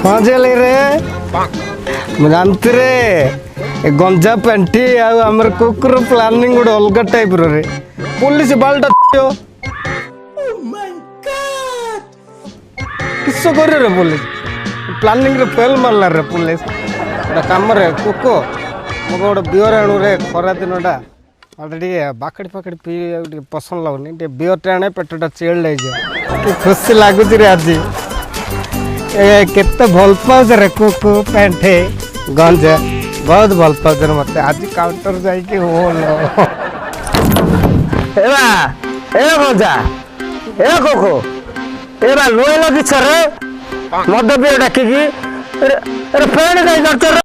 हाँ चले रे जानती रे गंजा पेंटी आमर कुकुर प्लानिंग गोटे अलग टाइप रे पुलिस बालटा किस कर रे पुलिस प्लानिंग रे फेल मारला रे पुलिस कम रे कुको मो गोटे बियर आणु रे खरा दिनटा मत बाकड़ी फाकड़ी पी पसंद लगुनि बियर आने पेटा चिल खुशी लगुच रे आज केते भल पाउछ रे कुकु पेंटे गंज बहुत भल पाउछ रे मते आज काउंटर जाई के होलो एबा ए गंजा ए कुकु एबा लोय लगी छरे मद बियर डाकी की अरे पेंट काई करछ रे